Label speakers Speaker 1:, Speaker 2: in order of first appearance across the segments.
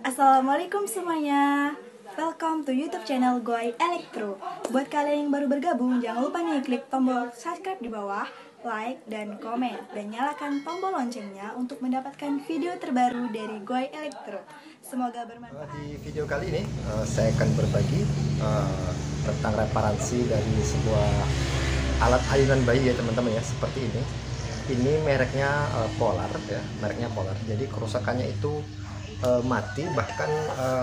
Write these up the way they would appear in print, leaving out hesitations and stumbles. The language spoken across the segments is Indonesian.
Speaker 1: Assalamualaikum semuanya. Welcome to YouTube channel Goy Elektro. Buat kalian yang baru bergabung, jangan lupa nih klik tombol subscribe di bawah, like dan komen, dan nyalakan tombol loncengnya untuk mendapatkan video terbaru dari Goy Elektro. Semoga bermanfaat.
Speaker 2: Di video kali ini saya akan berbagi tentang reparansi dari sebuah alat ayunan bayi ya teman-teman ya, seperti ini. Ini mereknya Polar ya, mereknya Polar. Jadi kerusakannya itu mati, bahkan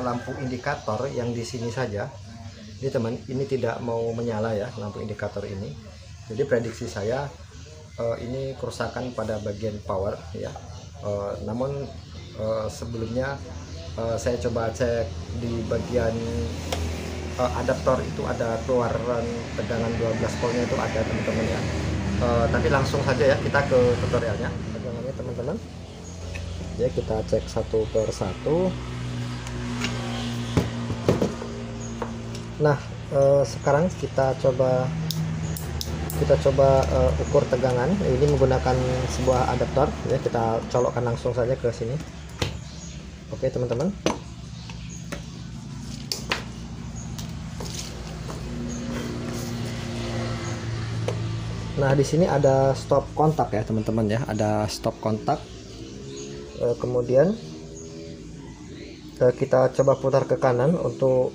Speaker 2: lampu indikator yang di sini saja. Ini teman, ini tidak mau menyala ya lampu indikator ini. Jadi prediksi saya ini kerusakan pada bagian power ya. Namun sebelumnya saya coba cek di bagian adaptor itu ada keluaran tegangan 12 voltnya itu ada teman-teman ya. Tapi langsung saja ya kita ke tutorialnya tegangannya teman-teman. Ya, kita cek satu per satu. Nah sekarang kita coba ukur tegangan. Ini menggunakan sebuah adaptor ya, kita colokkan langsung saja ke sini. Oke teman-teman. Nah di sini ada stop kontak ya teman-teman ya, ada stop kontak. Kemudian kita coba putar ke kanan untuk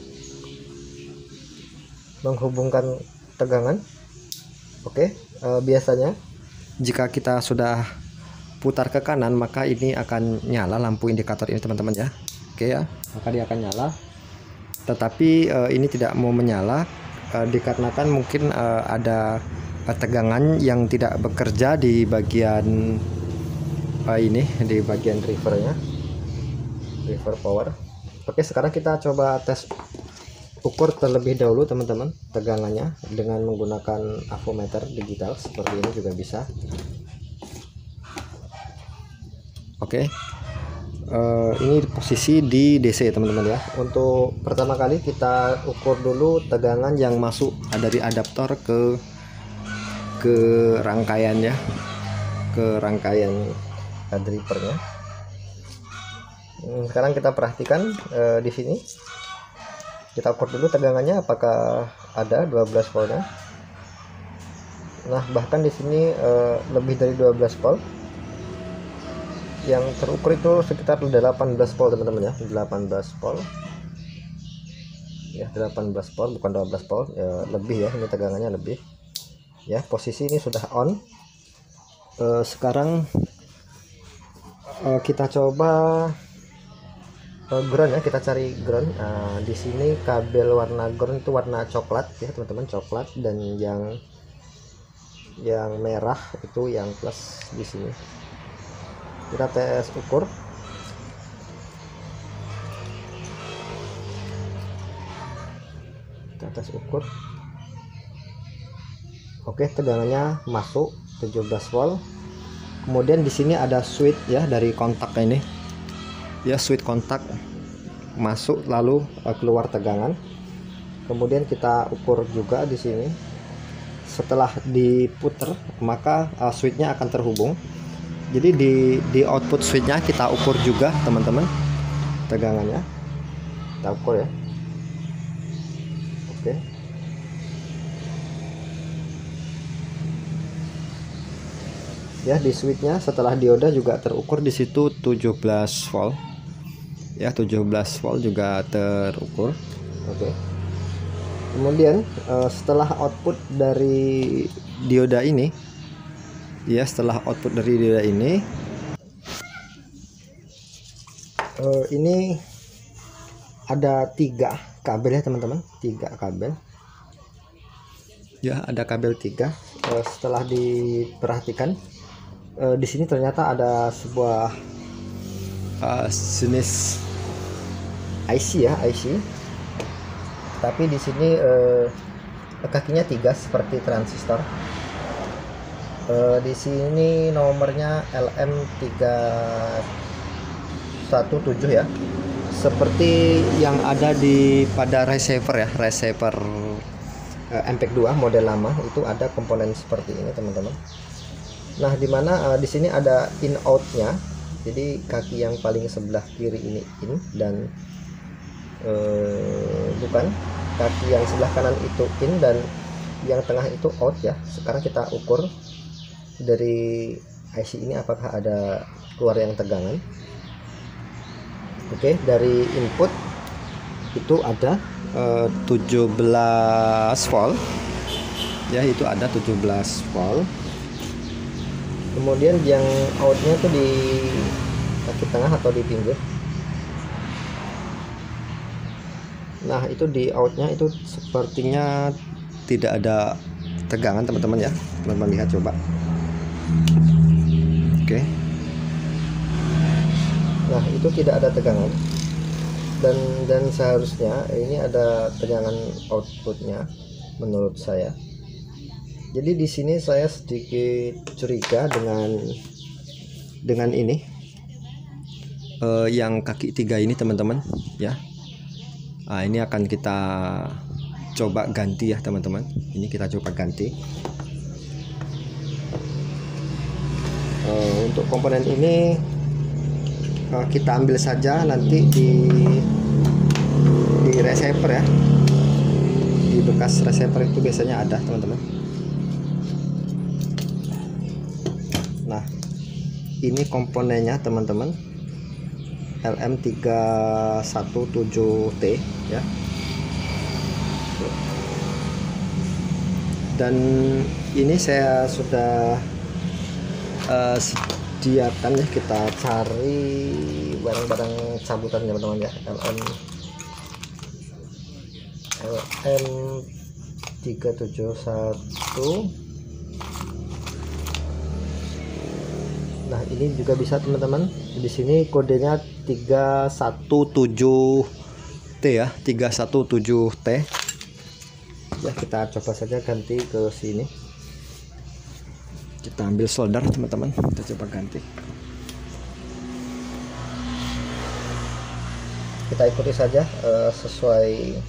Speaker 2: menghubungkan tegangan. Oke, biasanya jika kita sudah putar ke kanan maka ini akan nyala lampu indikator ini teman-teman ya. Oke ya, maka dia akan nyala. Tetapi ini tidak mau menyala dikarenakan mungkin ada tegangan yang tidak bekerja di bagian ini, di bagian rivernya, river power. Oke, sekarang kita coba tes ukur terlebih dahulu teman-teman tegangannya dengan menggunakan avometer digital seperti ini juga bisa. Oke, ini posisi di DC teman-teman ya. Untuk pertama kali kita ukur dulu tegangan yang masuk dari adaptor ke rangkaiannya, ke rangkaian drivernya. Sekarang kita perhatikan di sini. Kita ukur dulu tegangannya apakah ada 12 voltnya. Nah, bahkan di sini lebih dari 12 volt. Yang terukur itu sekitar 18 volt teman-teman ya, 18 volt. Ya, 18 volt bukan 12 volt, ya, lebih ya, ini tegangannya lebih. Ya, posisi ini sudah on. Sekarang kita coba ground ya, kita cari ground. Nah, di sini kabel warna ground itu warna coklat ya teman-teman, coklat, dan yang merah itu yang plus di sini. Kita tes ukur. Kita tes ukur. Oke, tegangannya masuk 17 volt. Kemudian di sini ada switch ya dari kontak ini. Ya, switch kontak masuk lalu keluar tegangan. Kemudian kita ukur juga di sini. Setelah diputer maka switchnya akan terhubung. Jadi di output switchnya kita ukur juga teman-teman tegangannya. Kita ukur ya. Oke. Ya, di switchnya setelah dioda juga terukur di situ 17 volt. Ya, 17 volt juga terukur. Oke. Kemudian setelah output dari dioda ini, ya setelah output dari dioda ini ada 3 kabel ya teman-teman, 3 kabel. Ya, ada kabel 3. Setelah diperhatikan di sini ternyata ada sebuah jenis IC ya, IC. Tapi di sini kakinya 3 seperti transistor. Di sini nomornya LM317 ya. Seperti yang ada pada receiver ya, receiver MPEG-2 model lama itu ada komponen seperti ini teman-teman. Nah, dimana di sini ada in outnya Jadi kaki yang paling sebelah kiri ini in, dan bukan, kaki yang sebelah kanan itu in dan yang tengah itu out ya. Sekarang kita ukur dari IC ini apakah ada keluar yang tegangan. Oke, dari input itu ada 17 volt ya, itu ada 17 volt. Kemudian yang outnya itu di kaki tengah atau di pinggir. Nah, itu di outnya itu sepertinya tidak ada tegangan teman-teman ya. Teman-teman lihat coba. Oke. Nah, itu tidak ada tegangan. Dan seharusnya ini ada tegangan outputnya menurut saya. Jadi di sini saya sedikit curiga dengan ini yang kaki 3 ini teman-teman ya. Nah, ini akan kita coba ganti ya teman-teman. Ini kita coba ganti. Untuk komponen ini kita ambil saja nanti di receiver ya. Di bekas receiver itu biasanya ada teman-teman. Nah, ini komponennya teman-teman, LM317T ya. Dan ini saya sudah sediakan ya, kita cari barang-barang cabutan teman-teman ya. LM371. Nah, ini juga bisa teman-teman. Di sini kodenya 317T ya, 317T. Ya, kita coba saja ganti ke sini. Kita ambil solder teman-teman, kita coba ganti. Kita ikuti saja sesuai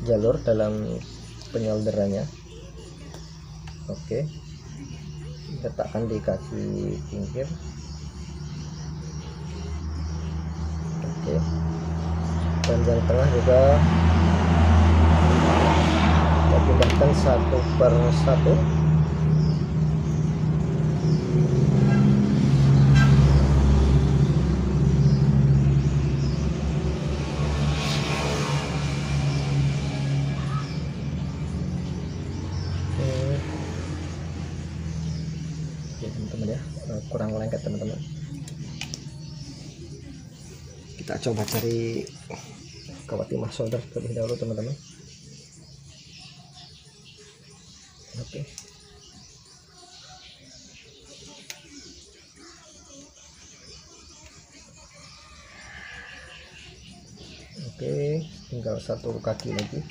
Speaker 2: jalur dalam penyolderannya. Oke. Letakkan di kaki pinggir. Oke. Dan yang tengah juga kita pindahkan satu per satu. Teman-teman ya, kurang lengket teman-teman. Kita coba cari kawat timah solder terlebih dahulu teman-teman. Oke. Oke, tinggal satu kaki lagi.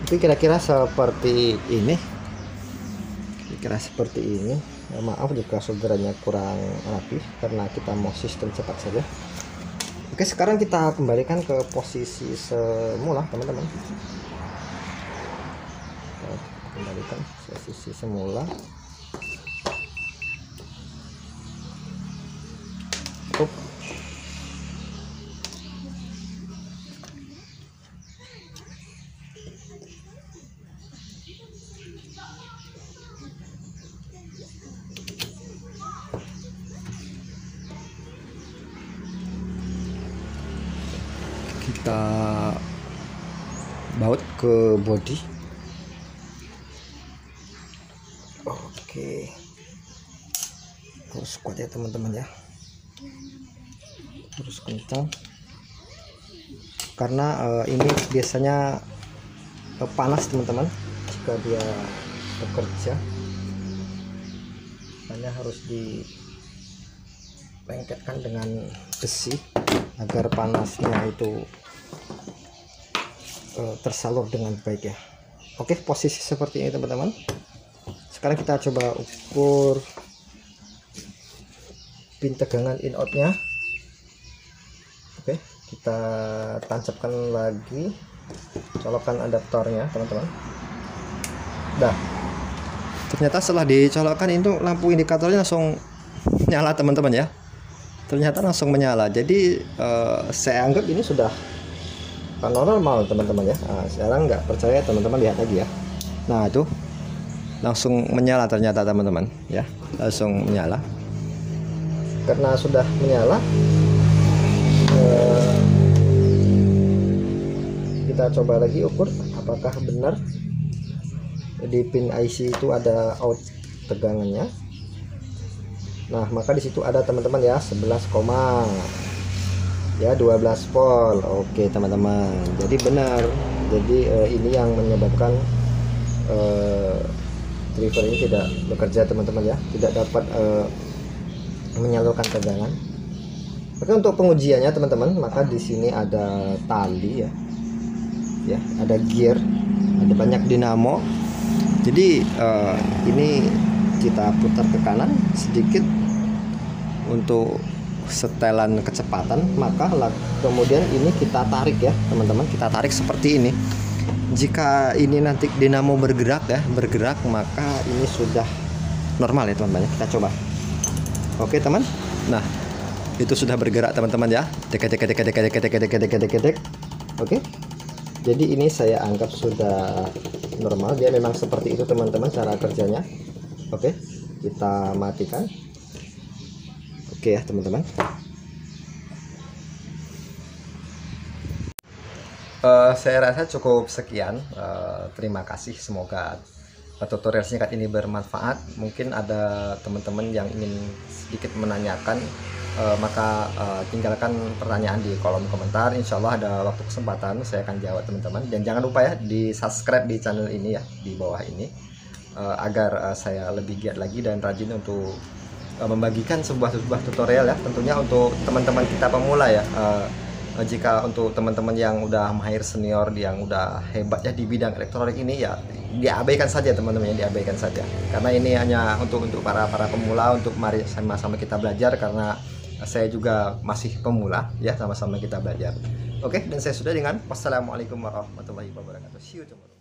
Speaker 2: Itu kira-kira seperti ini. Kira-kira seperti ini. Maaf jika solderannya kurang rapi karena kita mau sistem cepat saja. Oke, sekarang kita kembalikan ke posisi semula teman-teman. Kembalikan posisi semula. Tutup. Kita baut ke body. Oke, terus kuat ya teman-teman ya, terus kencang karena ini biasanya panas teman-teman jika dia bekerja, hanya harus dilengketkan dengan besi agar panasnya itu tersalur dengan baik ya. Oke, posisi seperti ini teman-teman. Sekarang kita coba ukur pin tegangan in outnya. Oke, kita tancapkan lagi, colokkan adaptornya teman-teman. Dah, ternyata setelah dicolokkan itu lampu indikatornya langsung nyala teman-teman ya. Ternyata langsung menyala. Jadi saya anggap ini sudah normal teman-teman ya. Nah, sekarang nggak percaya teman-teman lihat lagi ya. Nah itu langsung menyala ternyata teman-teman ya, langsung menyala. Karena sudah menyala, kita coba lagi ukur apakah benar di pin IC itu ada out tegangannya. Nah maka di situ ada teman-teman ya 11, ya 12 volt. Oke teman-teman, jadi benar. Jadi ini yang menyebabkan driver ini tidak bekerja teman-teman ya, tidak dapat menyalurkan tegangan. Oke, untuk pengujiannya teman-teman, maka di sini ada tali ya, ada gear, ada banyak dinamo. Jadi ini kita putar ke kanan sedikit untuk setelan kecepatan, maka kemudian ini kita tarik ya teman-teman, kita tarik seperti ini. Jika ini nanti dinamo bergerak, maka ini sudah normal ya teman-teman. Kita coba. Oke teman, nah itu sudah bergerak teman-teman ya. Dek. Oke, jadi ini saya anggap sudah normal. Dia memang seperti itu teman-teman cara kerjanya. Oke, kita matikan. Oke ya teman-teman. Saya rasa cukup sekian. Terima kasih, semoga tutorial singkat ini bermanfaat. Mungkin ada teman-teman yang ingin sedikit menanyakan, maka tinggalkan pertanyaan di kolom komentar. Insya Allah ada waktu kesempatan saya akan jawab teman-teman. Dan jangan lupa ya di subscribe di channel ini ya, di bawah ini, agar saya lebih giat lagi dan rajin untuk membagikan sebuah tutorial ya, tentunya untuk teman-teman kita pemula ya. Jika untuk teman-teman yang udah mahir senior, yang udah hebat ya di bidang elektronik ini ya, diabaikan saja teman-teman ya, diabaikan saja. Karena ini hanya untuk para pemula, untuk mari sama-sama kita belajar, karena saya juga masih pemula ya, sama-sama kita belajar. Oke, dan saya sudah dengan wassalamualaikum warahmatullahi wabarakatuh. See you tomorrow.